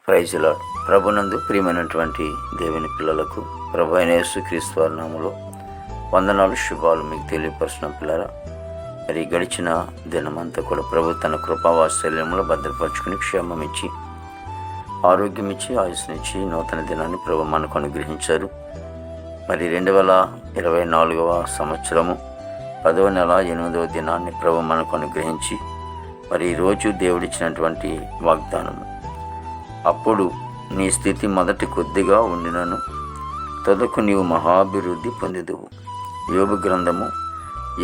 Praise lord. ప్రభునందు ప్రియమైనటువంటి దేవుని పిల్లలకు ప్రభు అయిన యేసుక్రీస్తు వారి నామములో వందనాలు, శుభాలు మీకు తెలియపరచిన పిల్లరా. మరి గడిచిన దినమంతా కూడా ప్రభు తన కృపావాత్సల్యంలో భద్రపరుచుకుని క్షేమం ఇచ్చి, ఆరోగ్యం ఇచ్చి, ఆయుస్నిచ్చి నూతన దినాన్ని ప్రభు మనకు అనుగ్రహించారు. మరి 2024వ సంవత్సరము 10వ నెల 8వ దినాన్ని ప్రభు మనకు అనుగ్రహించి, మరి ఈరోజు దేవుడిచ్చినటువంటి వాగ్దానము, అప్పుడు నీ స్థితి మొదటి కొద్దిగా ఉండినను తొదకు నీవు మహాభివృద్ధి పొందెదవు. యోబు గ్రంథము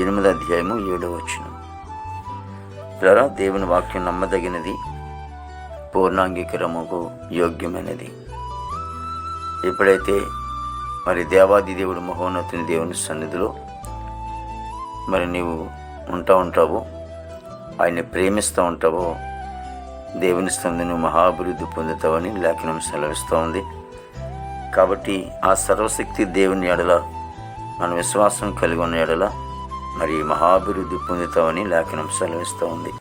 8వ అధ్యాయము 7వ వచనం. ఇలా దేవుని వాక్యం నమ్మదగినది, పూర్ణాంగీకరముకు యోగ్యమైనది. ఎప్పుడైతే మరి దేవాది దేవుడు మహోన్నతుని దేవుని సన్నిధిలో మరి నీవు ఉంటావో, ఆయన్ని ప్రేమిస్తూ ఉంటావో, దేవుని స్థంది నువ్వు మహాభివృద్ధి పొందుతావని లేఖనం సెలవిస్తూ ఉంది. కాబట్టి ఆ సర్వశక్తి దేవుని ఎడల మన విశ్వాసం కలిగి ఉన్న ఎడల మరి మహాభివృద్ధి పొందుతావని లేఖనం సెలవిస్తూ ఉంది.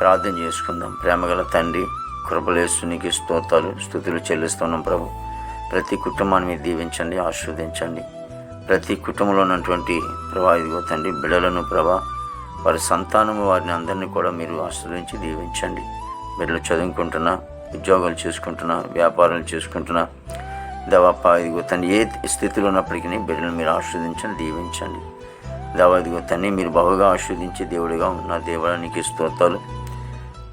ప్రార్థన చేసుకుందాం. ప్రేమగల తండ్రి, కృపలేసునికి స్తోత్రాలు, స్తుతులు చెల్లిస్తున్నాం ప్రభు. ప్రతి కుటుంబాన్ని మీరు దీవించండి, ఆశీర్వదించండి. ప్రతి కుటుంబంలో ఉన్నటువంటి ప్రభా ఇదిగో తండ్రి బిడ్డలను ప్రభా, వారి సంతానము వారిని అందరినీ కూడా మీరు ఆశ్రయించి దీవించండి. బిడ్డలు చదువుకుంటున్నా, ఉద్యోగాలు చేసుకుంటున్నా, వ్యాపారాలు చేసుకుంటున్నా దేవప్ప ఇదిగో తండ్రి ఏ స్థితిలో ఉన్నప్పటికీ బిడ్డలను మీరు ఆశీర్వదించండి, దీవించండి. దేవా ఇదిగో తండ్రి మీరు బహుగా ఆశీర్వదించే దేవుడిగా ఉన్న దేవానికి స్తోత్రాలు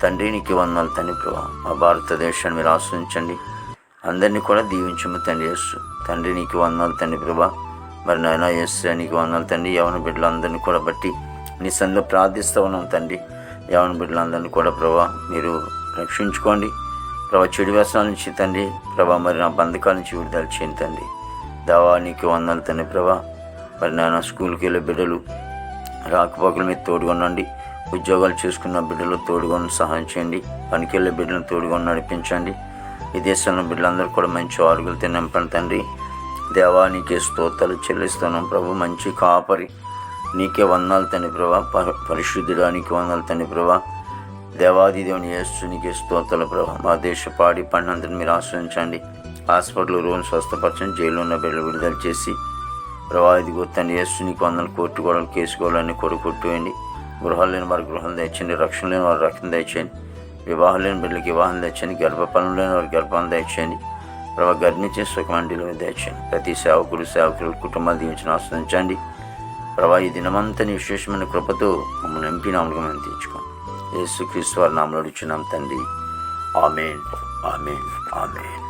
తండ్రి. నీకు వందనాలు తండ్రి ప్రభా. మా భారతదేశాన్ని మీరు ఆశ్రయించండి, అందరినీ కూడా దీవించము తండ్రి యేసు. తండ్రి నీకు వందనాలు తండ్రి ప్రభా. మరి నాయన యేసు నీకు వందనాలు తండ్రి. యవన బిడ్డలందరినీ కూడా బట్టి నీ సన్నిధిలో ప్రార్థిస్తూ ఉన్నాం తండ్రి. యవన బిడ్డలందరినీ కూడా ప్రభా మీరు రక్షించుకోండి ప్రభా. చెడు వ్యసనాల నుంచి తండ్రి ప్రభా, మరి నా బంధకాల నుంచి విడుదల చేయండి తండ్రి. దేవా నీకు వందనాలు తండ్రి ప్రభా. మరి నాన్న స్కూల్కి వెళ్ళే బిడ్డలు రాకపోకల మీద తోడుగొనండి. ఉద్యోగాలు చేసుకున్న బిడ్డలు తోడుకొని సహాయం చేయండి. పనికి వెళ్ళే బిడ్డలను తోడుకొని నడిపించండి. ఈ దేశంలో బిడ్డలందరూ కూడా మంచి ఆరుగులతో నింపండి తండ్రి. దేవా నీకే స్తోత్రాలు చెల్లిస్తున్నాం ప్రభు. మంచి కాపరి నీకే వందనాలు తండ్రి ప్రభా. పరిశుద్ధుడా నీకే వందనాలు తండ్రి ప్రభా. దేవాది దేవుని యేసు నీకే స్తోత్రాలు ప్రభా. మా దేశ పాడి పంటంతని మీరు ఆశ్రయించండి. హాస్పిటల్ రోజు స్వస్థపరచండి. జైల్లో ఉన్న బిడ్డలు విడుదల చేసి ప్రభా ఇదిగో తండ్రి యేసు నీకు వందలు కోర్టు గోడలు కేసు గోడలన్నీ కొట్టువేయండి. గృహాలు లేని వారి గృహాలు తెచ్చండి. రక్షణ లేని వారి రక్షణ తెచ్చండి. వివాహం లేని బిడ్డలకి వివాహం తెచ్చండి. గర్భఫలం లేని వారి గర్భాలను తెచ్చండి ప్రభా. గర్భించే సుఖమంటిలో తెచ్చండి. ప్రతి సేవకులు కుటుంబాలు దీవించిన ఆశ్రయించండి ప్రభా. ఈ దినమంతని విశేషమైన కృపతో మమ్మల్ని ఎంపీ నామలుగా మేము తీర్చుకోండి. యేసుక్రీస్తు వారి నామములో అడుగుచున్నాం తండ్రి. ఆమేన్, ఆమేన్, ఆమేన్.